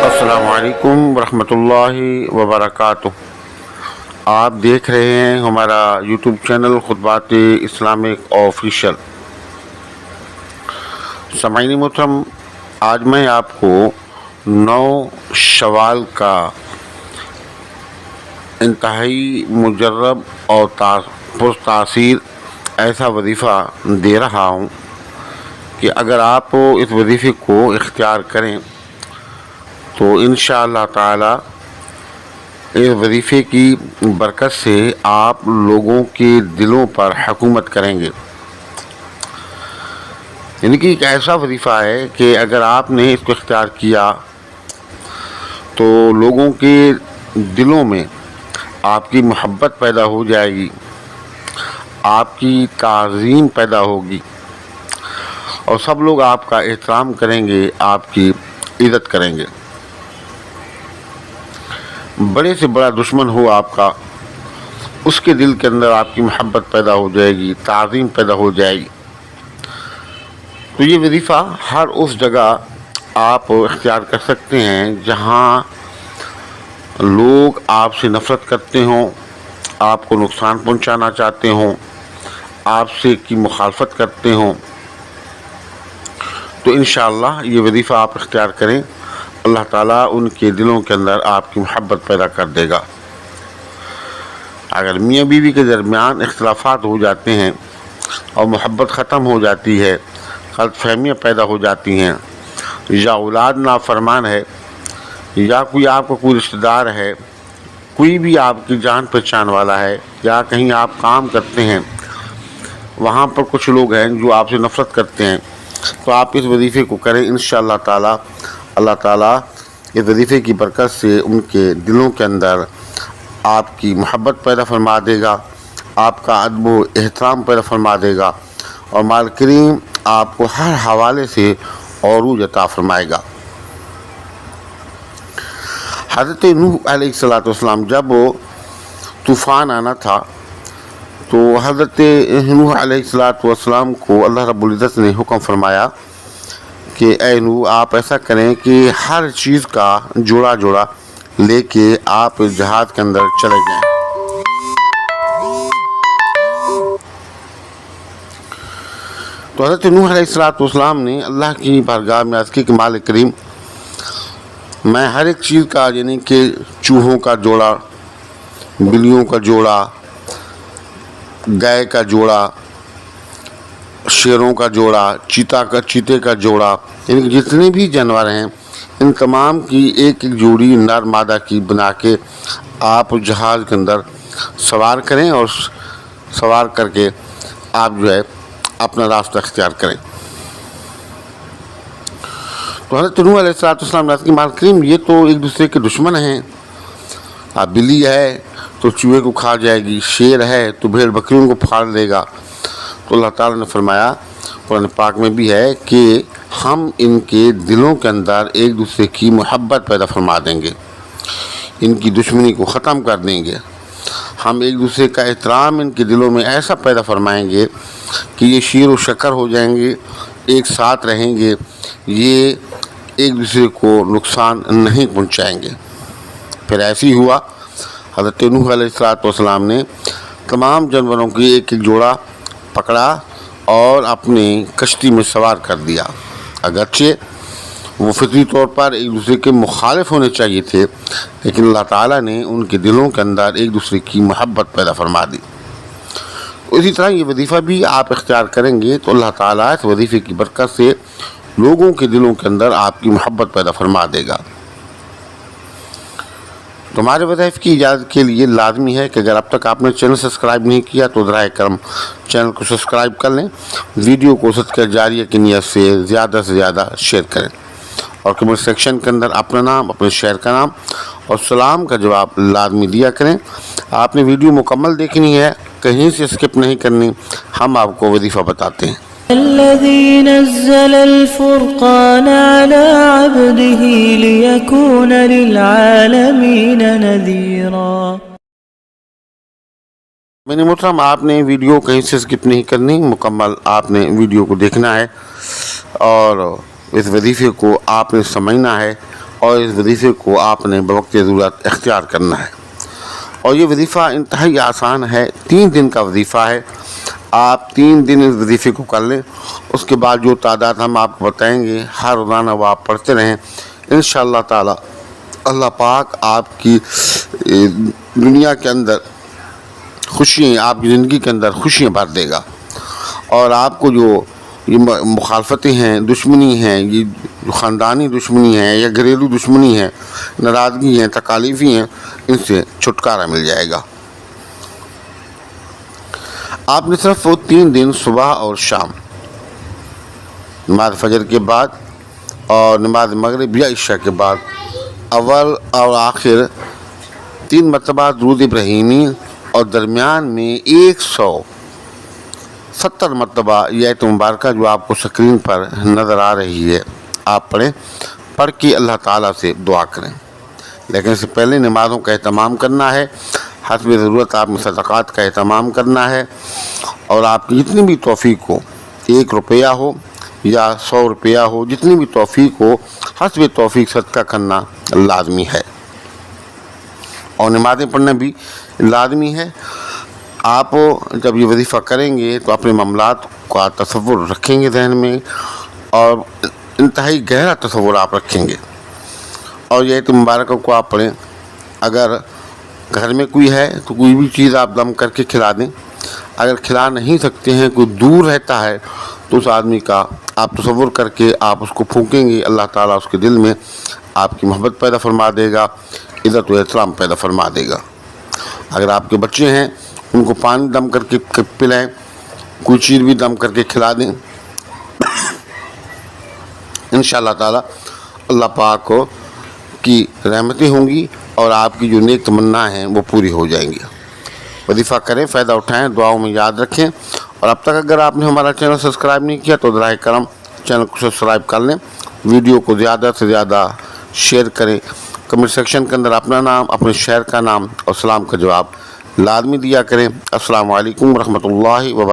السلام علیکم ورحمۃ اللہ وبرکاتہ۔ آپ دیکھ رہے ہیں ہمارا یوٹیوب چینل خطبات اسلامک آفیشیل۔ سامعین محترم، آج میں آپ کو 9 شوال کا انتہائی مجرب اور پرتاثیر ایسا وظیفہ دے رہا ہوں کہ اگر آپ اس وظیفے کو اختیار کریں تو انشاءاللہ تعالی اس وظیفے کی برکت سے آپ لوگوں کے دلوں پر حکومت کریں گے۔ یعنی کہ ایک ایسا وظیفہ ہے کہ اگر آپ نے اس کو اختیار کیا تو لوگوں کے دلوں میں آپ کی محبت پیدا ہو جائے گی، آپ کی تعظیم پیدا ہوگی اور سب لوگ آپ کا احترام کریں گے، آپ کی عزت کریں گے۔ بڑے سے بڑا دشمن ہو آپ کا، اس کے دل کے اندر آپ کی محبت پیدا ہو جائے گی، تعظیم پیدا ہو جائے گی۔ تو یہ وظیفہ ہر اس جگہ آپ اختیار کر سکتے ہیں جہاں لوگ آپ سے نفرت کرتے ہوں، آپ کو نقصان پہنچانا چاہتے ہوں، آپ سے کی مخالفت کرتے ہوں، تو انشاءاللہ یہ وظیفہ آپ اختیار کریں، اللہ تعالیٰ ان کے دلوں کے اندر آپ کی محبت پیدا کر دے گا۔ اگر میاں بیوی کے درمیان اختلافات ہو جاتے ہیں اور محبت ختم ہو جاتی ہے، غلط فہمیاں پیدا ہو جاتی ہیں، یا اولاد نافرمان ہے، یا کوئی آپ کا کوئی رشتہ دار ہے، کوئی بھی آپ کی جان پہچان والا ہے، یا کہیں آپ کام کرتے ہیں وہاں پر کچھ لوگ ہیں جو آپ سے نفرت کرتے ہیں، تو آپ اس وظیفے کو کریں، انشاءاللہ تعالی اللہ تعالیٰ اس وظیفے کی برکت سے ان کے دلوں کے اندر آپ کی محبت پیدا فرما دے گا، آپ کا ادب و احترام پیدا فرما دے گا، اور مال کریم آپ کو ہر حوالے سے عروج عطا فرمائے گا۔ حضرت نوح علیہ السلام جب طوفان آنا تھا تو حضرت نوح علیہ السلام کو اللہ رب العزت نے حکم فرمایا کہ اے نوح، آپ ایسا کریں کہ ہر چیز کا جوڑا جوڑا لے کے آپ اس جہاز کے اندر چلے جائیں۔ تو حضرت نوح علیہ السلام نے اللہ کی بارگاہ میں عرض کی کہ مالک کریم، میں ہر ایک چیز کا، یعنی کہ چوہوں کا جوڑا، بلیوں کا جوڑا، گائے کا جوڑا، شیروں کا جوڑا، چیتے کا جوڑا، یعنی کہ جتنے بھی جانور ہیں ان تمام کی ایک ایک جوڑی نر مادہ کی بنا کے آپ جہاز کے اندر سوار کریں، اور سوار کر کے آپ جو ہے اپنا راستہ اختیار کریں۔ تو حضرت نوح علیہ السلام نے کہا کہ مالک کریم، یہ تو ایک دوسرے کے دشمن ہیں، بلی ہے تو چوہے کو کھا جائے گی، شیر ہے تو بھیڑ بکریوں کو پھاڑ دے گا۔ تو اللہ تعالیٰ نے فرمایا، قرآن پاک میں بھی ہے کہ ہم ان کے دلوں کے اندر ایک دوسرے کی محبت پیدا فرما دیں گے، ان کی دشمنی کو ختم کر دیں گے، ہم ایک دوسرے کا احترام ان کے دلوں میں ایسا پیدا فرمائیں گے کہ یہ شیر و شکر ہو جائیں گے، ایک ساتھ رہیں گے، یہ ایک دوسرے کو نقصان نہیں پہنچائیں گے۔ پھر ایسی ہوا، حضرت نوح علیہ السلام نے تمام جانوروں کی ایک ایک جوڑا پکڑا اور اپنی کشتی میں سوار کر دیا۔ اگرچہ وہ فطری طور پر ایک دوسرے کے مخالف ہونے چاہیے تھے، لیکن اللہ تعالیٰ نے ان کے دلوں کے اندر ایک دوسرے کی محبت پیدا فرما دی۔ اسی طرح یہ وظیفہ بھی آپ اختیار کریں گے تو اللہ تعالیٰ اس وظیفے کی برکت سے لوگوں کے دلوں کے اندر آپ کی محبت پیدا فرما دے گا۔ تمہارے وظائف کی اجازت کے لیے لازمی ہے کہ اگر اب تک آپ نے چینل سبسکرائب نہیں کیا تو براہ کرم چینل کو سبسکرائب کر لیں، ویڈیو کو صدقہ جاریہ کی نیت سے زیادہ شیئر کریں، اور کمنٹ سیکشن کے اندر اپنا نام، اپنے شہر کا نام اور سلام کا جواب لازمی دیا کریں۔ آپ نے ویڈیو مکمل دیکھنی ہے، کہیں سے اسکپ نہیں کرنی، ہم آپ کو وظیفہ بتاتے ہیں۔ الذي نزل الفرقان على عبده ليكون للعالمين نذيرا میرے محترم، آپ نے ویڈیو کہیں سے سکپ نہیں کرنی، مکمل آپ نے ویڈیو کو دیکھنا ہے اور اس وظیفے کو آپ نے سمجھنا ہے اور اس وظیفے کو آپ نے بوقت ضرورت اختیار کرنا ہے۔ اور یہ وظیفہ انتہائی آسان ہے، 3 دن کا وظیفہ ہے۔ آپ 3 دن اس وظیفے کو کر لیں، اس کے بعد جو تعداد ہم آپ کو بتائیں گے ہر روزانہ وہ آپ پڑھتے رہیں، انشاءاللہ تعالی اللہ پاک آپ کی دنیا کے اندر خوشیاں، آپ کی زندگی کے اندر خوشیاں بھر دے گا، اور آپ کو جو یہ مخالفتیں ہیں، دشمنی ہیں، یہ جو خاندانی دشمنی ہے یا گھریلو دشمنی ہے، ناراضگی ہیں، تکالیفیں ہیں، ان سے چھٹکارا مل جائے گا۔ آپ نے صرف وہ 3 دن صبح اور شام، نماز فجر کے بعد اور نماز مغرب یا عشاء کے بعد اول اور آخر 3 مرتبہ درود ابراہیمی اور درمیان میں 170 مرتبہ یہ آیت مبارکہ جو آپ کو سکرین پر نظر آ رہی ہے آپ پڑھ کے اللہ تعالیٰ سے دعا کریں۔ لیکن اس سے پہلے نمازوں کا اہتمام کرنا ہے، حسب ضرورت آپ نے صدقات کا اہتمام کرنا ہے، اور آپ کی جتنی بھی توفیق ہو، 1 روپیہ ہو یا 100 روپیہ ہو، جتنی بھی توفیق ہو، حسب توفیق صدقہ کرنا لازمی ہے، اور نمازیں پڑھنا بھی لازمی ہے۔ آپ جب یہ وظیفہ کریں گے تو اپنے معاملات کا تصور رکھیں گے ذہن میں، اور انتہائی گہرا تصور آپ رکھیں گے، اور یہ آیت مبارکہ کو آپ پڑھیں۔ اگر گھر میں کوئی ہے تو کوئی بھی چیز آپ دم کر کے کھلا دیں، اگر کھلا نہیں سکتے ہیں، کوئی دور رہتا ہے تو اس آدمی کا آپ تصور کر کے آپ اس کو پھونکیں گے، اللہ تعالیٰ اس کے دل میں آپ کی محبت پیدا فرما دے گا، عزت و احترام پیدا فرما دے گا۔ اگر آپ کے بچے ہیں ان کو پانی دم کر کے پلائیں، کوئی چیز بھی دم کر کے کھلا دیں، انشاءاللہ تعالیٰ اللہ پاک کی رحمتیں ہوں گی اور آپ کی جو نیک تمنا ہیں وہ پوری ہو جائیں گی۔ وظیفہ کریں، فائدہ اٹھائیں، دعاؤں میں یاد رکھیں، اور اب تک اگر آپ نے ہمارا چینل سبسکرائب نہیں کیا تو براہ کرم چینل کو سبسکرائب کر لیں، ویڈیو کو زیادہ سے زیادہ شیئر کریں، کمنٹ سیکشن کے اندر اپنا نام، اپنے شہر کا نام اور سلام کا جواب لازمی دیا کریں۔ السلام علیکم ورحمۃ اللہ وبرکاتہ۔